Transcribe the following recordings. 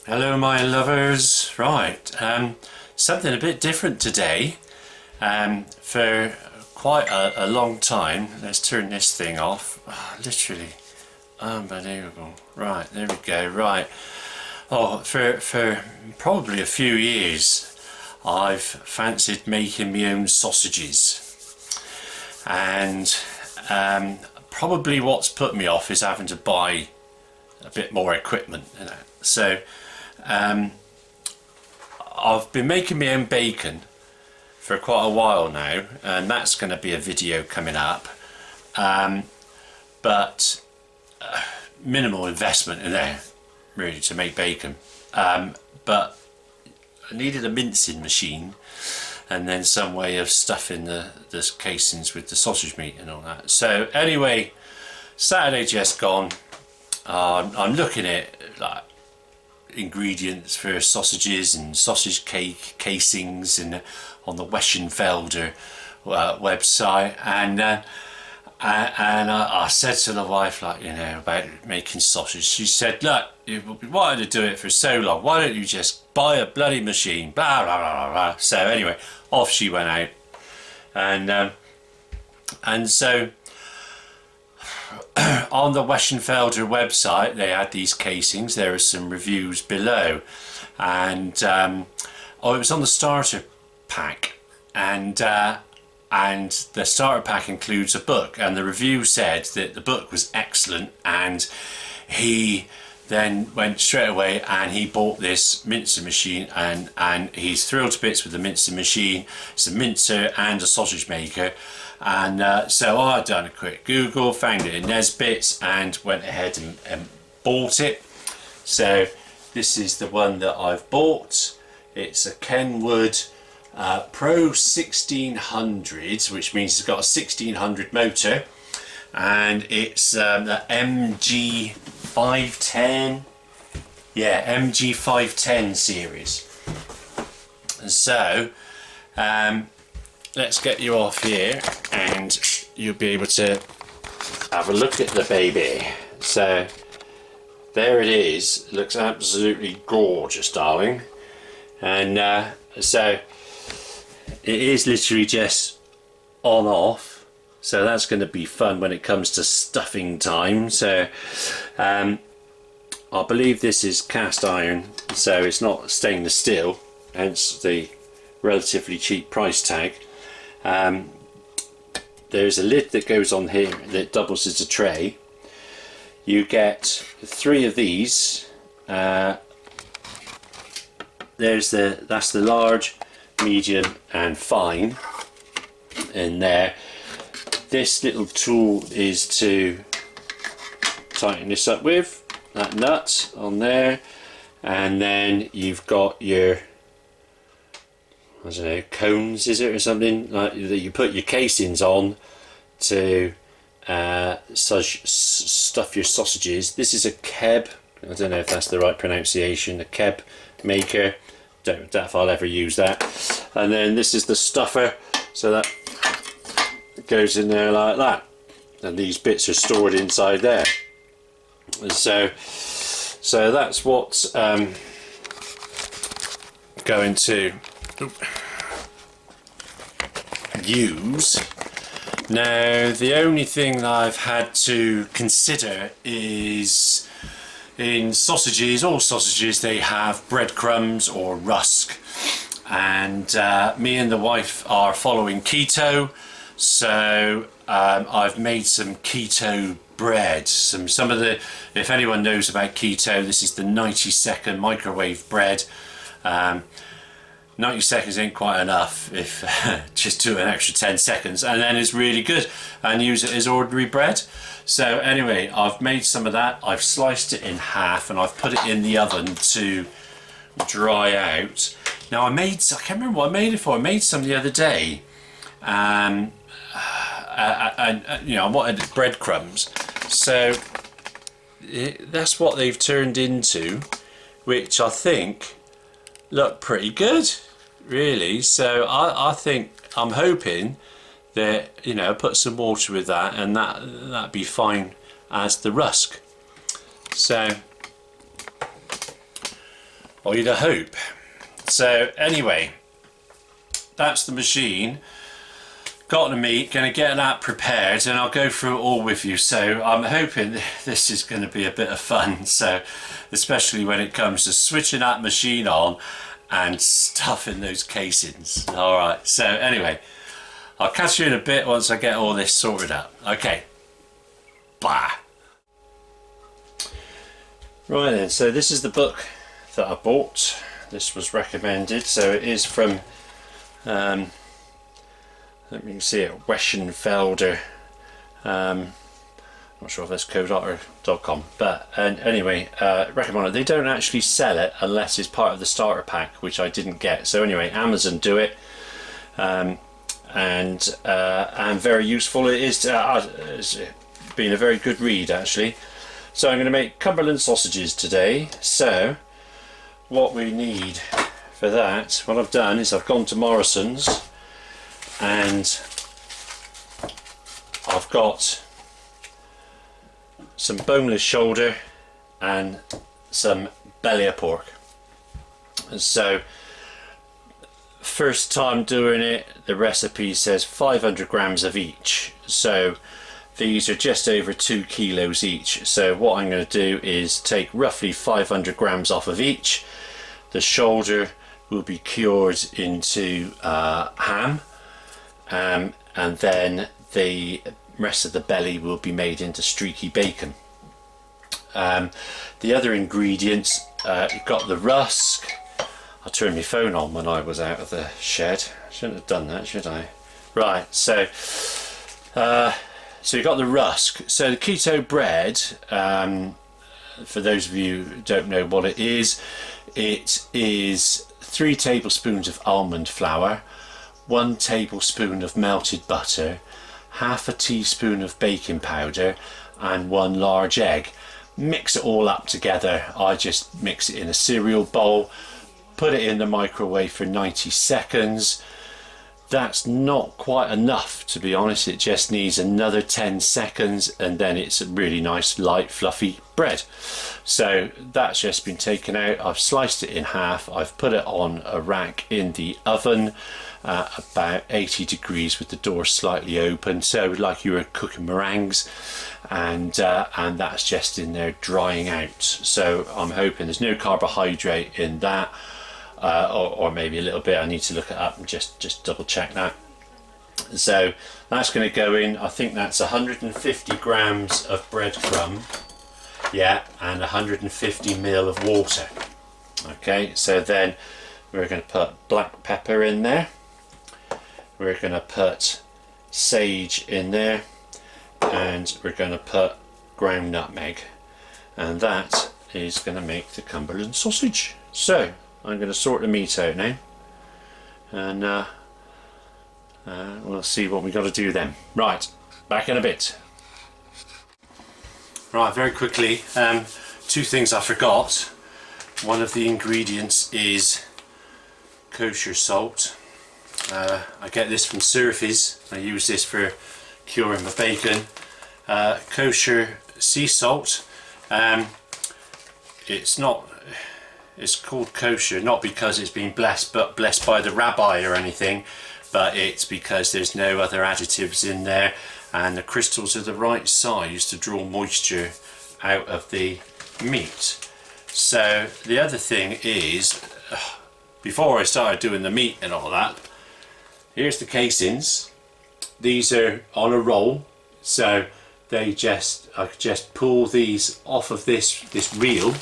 Hello my lovers. Right, something a bit different today. For quite a long time, let's turn this thing off. Literally unbelievable. Right, there we go. Right, for probably a few years I've fancied making my own sausages, and probably what's put me off is having to buy a bit more equipment, so I've been making my own bacon for quite a while now, and that's going to be a video coming up, but minimal investment in there really to make bacon, but I needed a mincing machine and then some way of stuffing the casings with the sausage meat and all that. So anyway, Saturday just gone, I'm looking at like ingredients for sausages and sausage cake casings and on the Weschenfelder website, and I said to the wife, like, about making sausage. She said, look, you've wanted to do it for so long, why don't you just buy a bloody machine, blah blah blah blah, blah. So anyway, off she went out, and so on the Weschenfelder website they had these casings. There are some reviews below, and it was on the starter pack, and the starter pack includes a book, and the review said that the book was excellent, and he then went straight away and he bought this mincer machine, and he's thrilled to bits with the mincer machine. It's a mincer and a sausage maker. And so I done a quick Google, found it in Nesbit's, and went ahead and bought it. So this is the one that I've bought. It's a Kenwood Pro 1600, which means it's got a 1600 motor, and it's the MG510, MG510 series. So let's get you off here and you'll be able to have a look at the baby. So there it is. It looks absolutely gorgeous, darling. And so it is literally just on off, so that's going to be fun when it comes to stuffing time. So I believe this is cast iron, so it's not stainless steel, hence the relatively cheap price tag. There's a lid that goes on here that doubles as a tray. You get 3 of these. That's the large, medium and fine in there. This little tool is to tighten this up with, that nut on there, and then you've got your, I don't know, cones, is it, or something like that you put your casings on to stuff your sausages. This is a keb, I don't know if that's the right pronunciation, a keb maker. Don't know if I'll ever use that. And then this is the stuffer, so that goes in there like that, and these bits are stored inside there. And so that's what's going to use. Now the only thing that I've had to consider is, in sausages, all sausages, they have breadcrumbs or rusk, and me and the wife are following keto, so I've made some keto bread. Some of the, if anyone knows about keto, this is the 90-second microwave bread. 90 seconds ain't quite enough, if just do an extra 10 seconds, and then it's really good, and use it as ordinary bread. So anyway, I've made some of that. I've sliced it in half and I've put it in the oven to dry out. Now I can't remember what I made it for. I made some the other day, and I wanted breadcrumbs, so that's what they've turned into, which I think look pretty good, really. So I think, I'm hoping that, put some water with that, and that'd be fine as the rusk. So or you'd hope. So anyway, that's the machine. Got the meat, going to get that prepared, and I'll go through it all with you. So I'm hoping this is going to be a bit of fun, so especially when it comes to switching that machine on and stuffing those casings. Alright, so anyway, I'll catch you in a bit once I get all this sorted out. Okay, bye. Right then, so this is the book that I bought. This was recommended, so it is from let me see it, Weschenfelder. Not sure if that's co.com, but anyway, recommend it. They don't actually sell it unless it's part of the starter pack, which I didn't get. So anyway, Amazon do it, and very useful. It is. It's been a very good read actually. So I'm going to make Cumberland sausages today. So what we need for that, what I've done is I've gone to Morrison's and I've got some boneless shoulder and some belly of pork. And so first time doing it, the recipe says 500 grams of each, so these are just over 2 kilos each. So what I'm going to do is take roughly 500 grams off of each. The shoulder will be cured into ham, and then the rest of the belly will be made into streaky bacon. The other ingredients, you've got the rusk. I turned my phone on when I was out of the shed. I shouldn't have done that, should I? Right, so you've got the rusk. So the keto bread, for those of you who don't know what it is 3 tablespoons of almond flour, 1 tablespoon of melted butter, half a teaspoon of baking powder, and 1 large egg. Mix it all up together. I just mix it in a cereal bowl, put it in the microwave for 90 seconds. That's not quite enough, to be honest. It just needs another 10 seconds and then it's a really nice light fluffy bread. So that's just been taken out. I've sliced it in half. I've put it on a rack in the oven, about 80 degrees with the door slightly open, so like you were cooking meringues, and that's just in there drying out. So I'm hoping there's no carbohydrate in that, or maybe a little bit. I need to look it up and just double check that. So that's going to go in. I think that's 150 grams of breadcrumb, yeah, and 150 ml of water. Okay, so then we're going to put black pepper in there. We're going to put sage in there, and we're going to put ground nutmeg, and that is going to make the Cumberland sausage. So I'm going to sort the meat out now, and we'll see what we got to do then. Right, back in a bit. Right, very quickly, 2 things I forgot. One of the ingredients is kosher salt. I get this from Surfy's. I use this for curing my bacon. Kosher sea salt. It's called kosher not because it's been blessed by the rabbi or anything, but it's because there's no other additives in there, and the crystals are the right size to draw moisture out of the meat. So the other thing is, before I started doing the meat and all that, here's the casings. These are on a roll, so I just pull these off of this reel.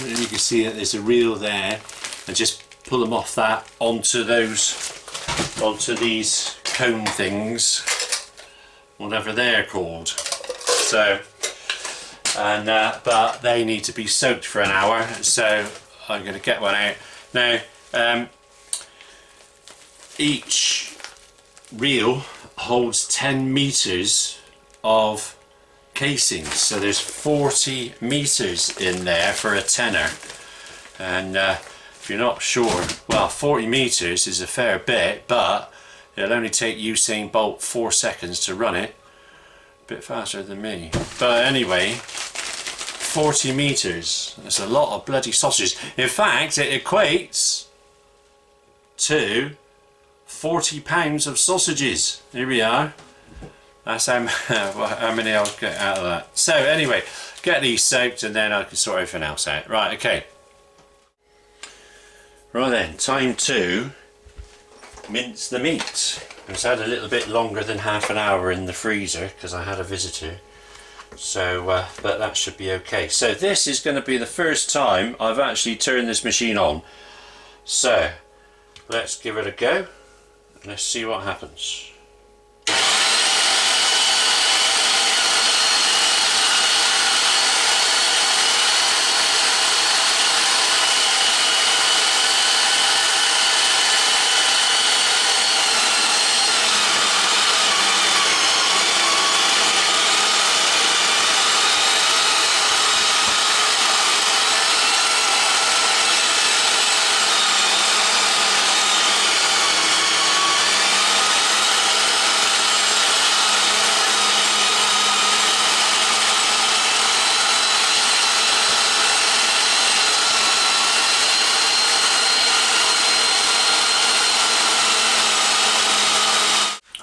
You can see that there's a reel there, and just pull them off that onto these cone things, whatever they're called. So, but they need to be soaked for an hour, so I'm going to get one out now. Each reel holds 10 meters of casings, so there's 40 meters in there for a tenner. And if you're not sure, well, 40 meters is a fair bit, but it'll only take Usain Bolt 4 seconds to run it. A bit faster than me, but anyway, 40 metres. That's a lot of bloody sausages. In fact, it equates to 40 pounds of sausages. Here we are. That's how many I'll get out of that. So anyway, get these soaked and then I can sort everything else out. Right, okay. Right then, time to mince the meat. It's had a little bit longer than half an hour in the freezer because I had a visitor. So, but that should be okay. So this is going to be the first time I've actually turned this machine on. So, let's give it a go. Let's see what happens.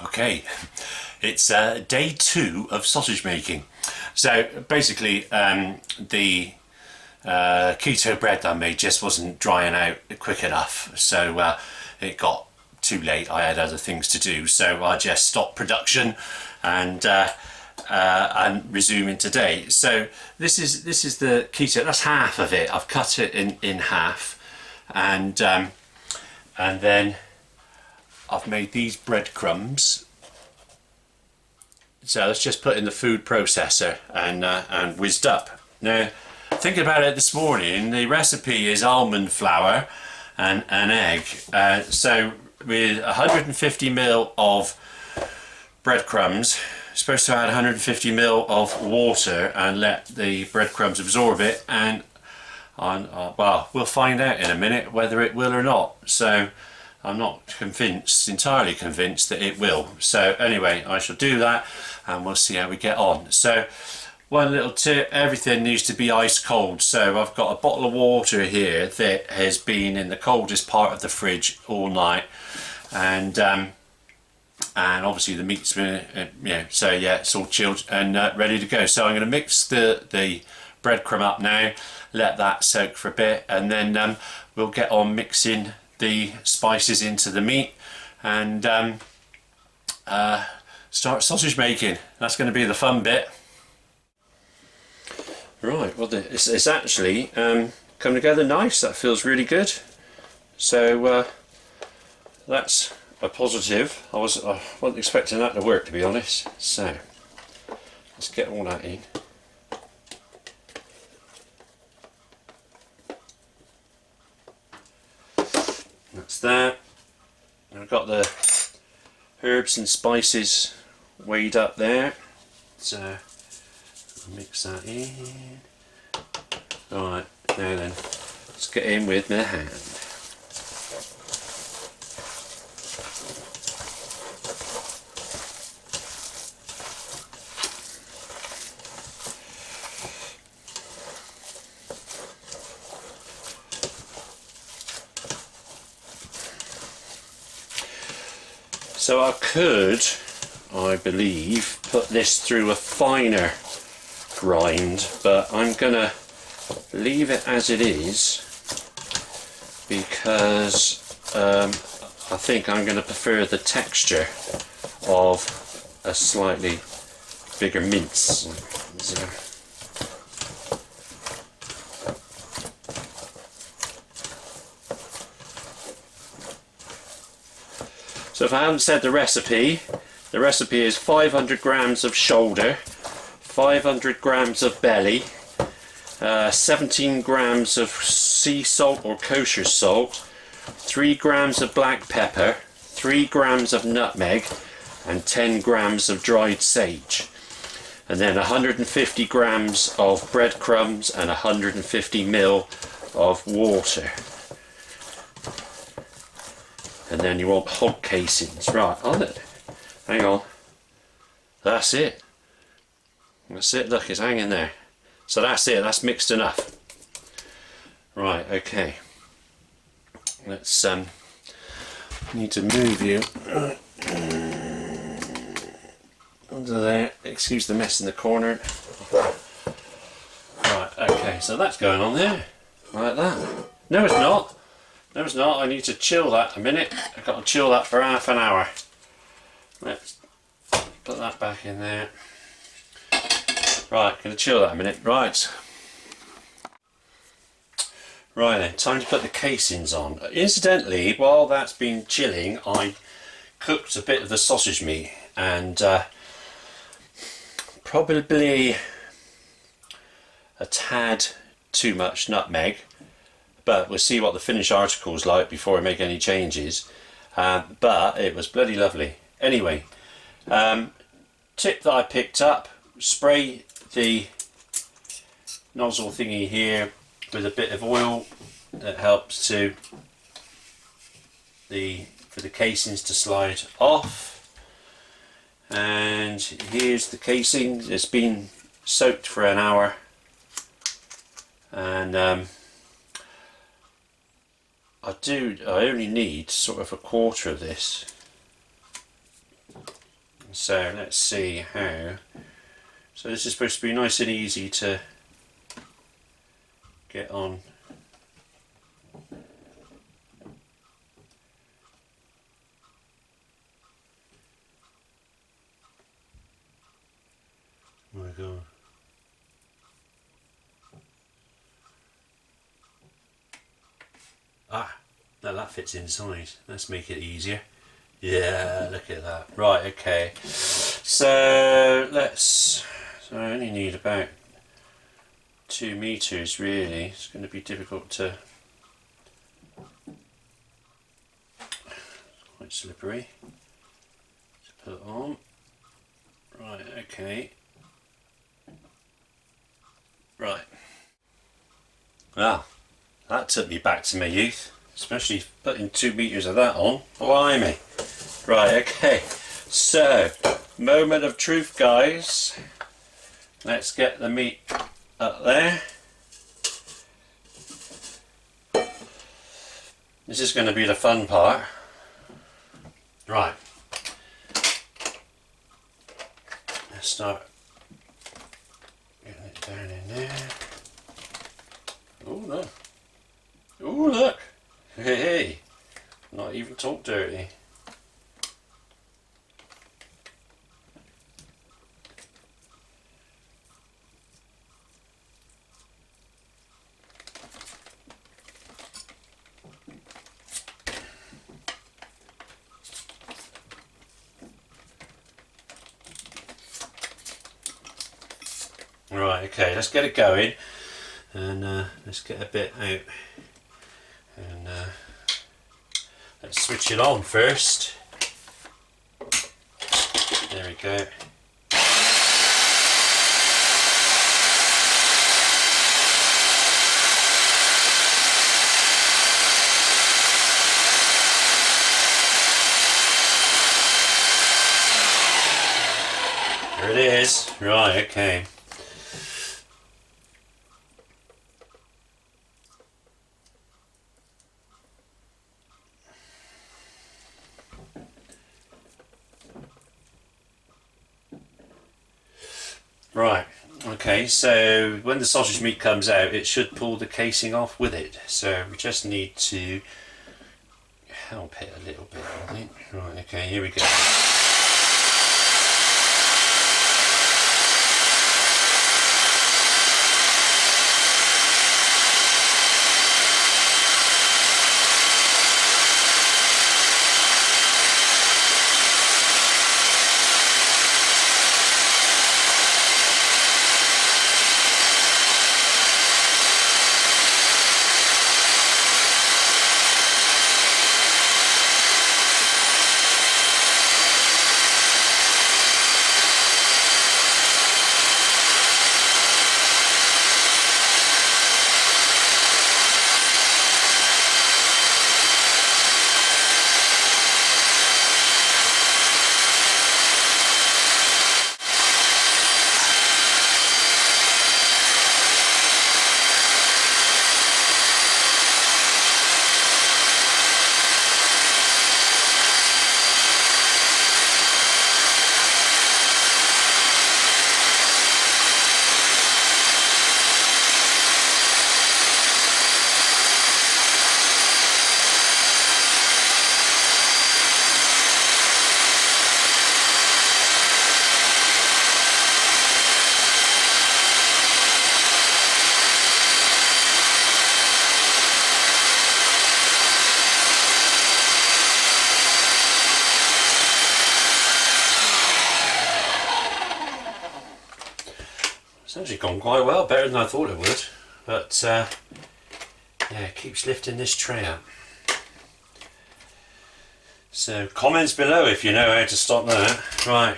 Okay, it's day 2 of sausage making. So basically the keto bread that I made just wasn't drying out quick enough, so it got too late. I had other things to do, so I just stopped production and resuming today. So this is the keto. That's half of it. I've cut it in half, and then I've made these breadcrumbs. So let's just put in the food processor and whizzed up. Now, thinking about it this morning, the recipe is almond flour and an egg. So with 150 ml of breadcrumbs, supposed to add 150 ml of water and let the breadcrumbs absorb it, and well, we'll find out in a minute whether it will or not. So I'm not entirely convinced that it will. So anyway, I shall do that and we'll see how we get on. So one little tip, everything needs to be ice cold. So I've got a bottle of water here that has been in the coldest part of the fridge all night, and obviously the meat's been, so yeah, it's all chilled and ready to go. So I'm going to mix the breadcrumb up now, let that soak for a bit, and then we'll get on mixing the spices into the meat and start sausage making. That's going to be the fun bit. Right, well it's actually come together nice. That feels really good. So that's a positive. I wasn't expecting that to work, to be honest. So let's get all that in. That's that. I've got the herbs and spices weighed up there, so I'll mix that in. Alright, now then, let's get in with my hand. So I could, I believe, put this through a finer grind, but I'm gonna leave it as it is because I think I'm gonna prefer the texture of a slightly bigger mince. So if I haven't said the recipe is 500 grams of shoulder, 500 grams of belly, 17 grams of sea salt or kosher salt, 3 grams of black pepper, 3 grams of nutmeg, and 10 grams of dried sage. And then 150 grams of breadcrumbs and 150 ml of water. And then you want hog casings, right, on it. Hang on. That's it. That's it, look, it's hanging there. So that's it, that's mixed enough. Right, okay. Let's need to move you under there. Excuse the mess in the corner. Right, okay, so that's going on there. Like that. No it's not. No it's not, I need to chill that a minute. I've got to chill that for half an hour. Let's put that back in there. Right, gonna chill that a minute. Right. Right then, time to put the casings on. Incidentally, while that's been chilling, I cooked a bit of the sausage meat and probably a tad too much nutmeg, but we'll see what the finished article is like before I make any changes. But it was bloody lovely. Anyway, tip that I picked up, spray the nozzle thingy here with a bit of oil. That helps for the casings to slide off. And here's the casing. It's been soaked for an hour, and I only need sort of a quarter of this. So let's see how. So this is supposed to be nice and easy to get on. Oh my God. Ah, now that fits inside. Let's make it easier. Yeah, look at that. Right, okay. So I only need about 2 meters really. It's going to be difficult to, quite slippery to put on. Right, okay. Right. Well, that took me back to my youth, especially putting 2 meters of that on. Blimey. Right, okay. So, moment of truth, guys. Let's get the meat up there. This is going to be the fun part. Right. Let's start getting it down in there. Oh look. Oh look. Hey. Not even talk dirty. Right, okay, let's get it going, and let's get a bit out, and let's switch it on first. There we go. There it is. Right, okay. Right, okay, so when the sausage meat comes out, it should pull the casing off with it. So we just need to help it a little bit, I think. Right, okay, here we go. actually gone quite well, better than I thought it would. But yeah, it keeps lifting this tray up. So comments below if you know how to stop that. Right.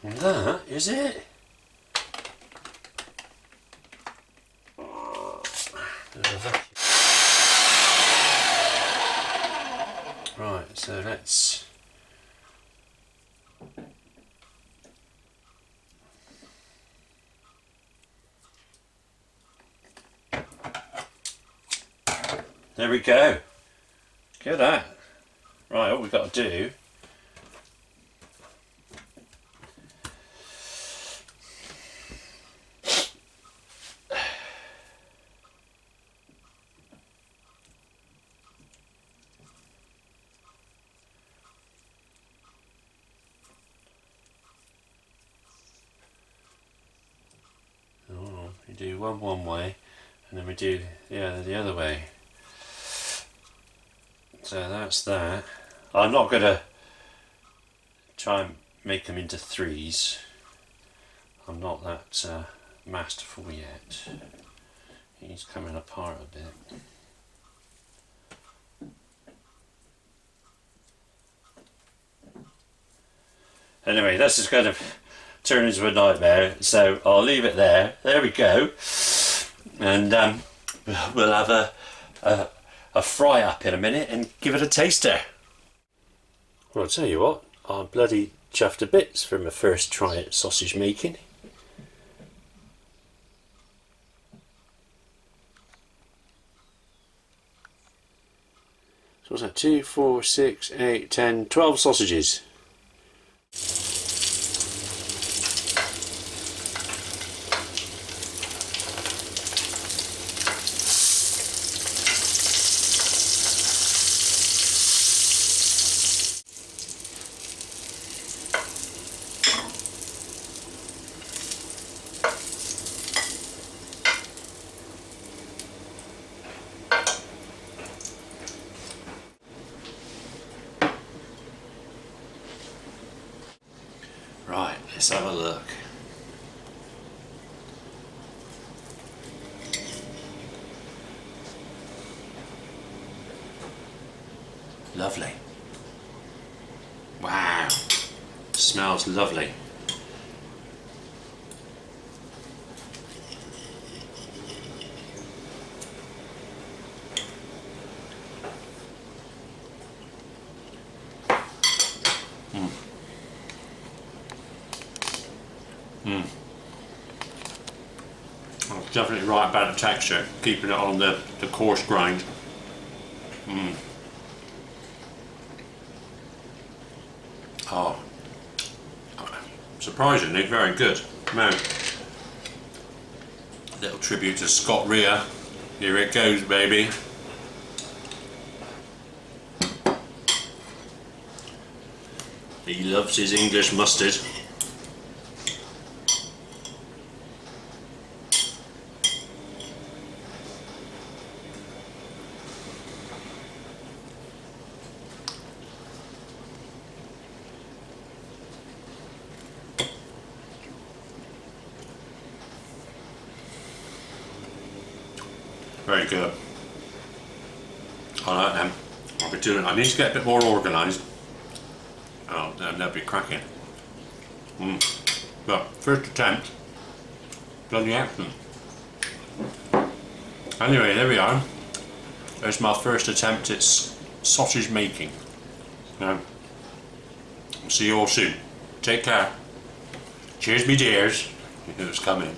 That is it. Right, so let's there we go. Get that. Right, all we've got to do we do one way, and then we do the other way. So that's that. I'm not going to try and make them into threes. I'm not that masterful yet. He's coming apart a bit. Anyway, this is going to turn into a nightmare, so I'll leave it there. There we go. And we'll have a fry up in a minute and give it a taster. Well, I'll tell you what, I'm bloody chuffed to bits from my first try at sausage making. So what's that? 2, 4, 6, 8, 10, 12 sausages. Right, let's have a look. Lovely. Wow, smells lovely. It's definitely right about the texture, keeping it on the coarse grind. Oh, surprisingly very good. Now, little tribute to Scott Rea. Here it goes, baby. He loves his English mustard. Very good. I like them. I'll be doing. I need to get a bit more organised. Oh, then they'll be cracking. But first attempt, bloody excellent. Anyway, there we are. There's my first attempt at sausage making. See you all soon. Take care. Cheers, me dears. You knew it was coming.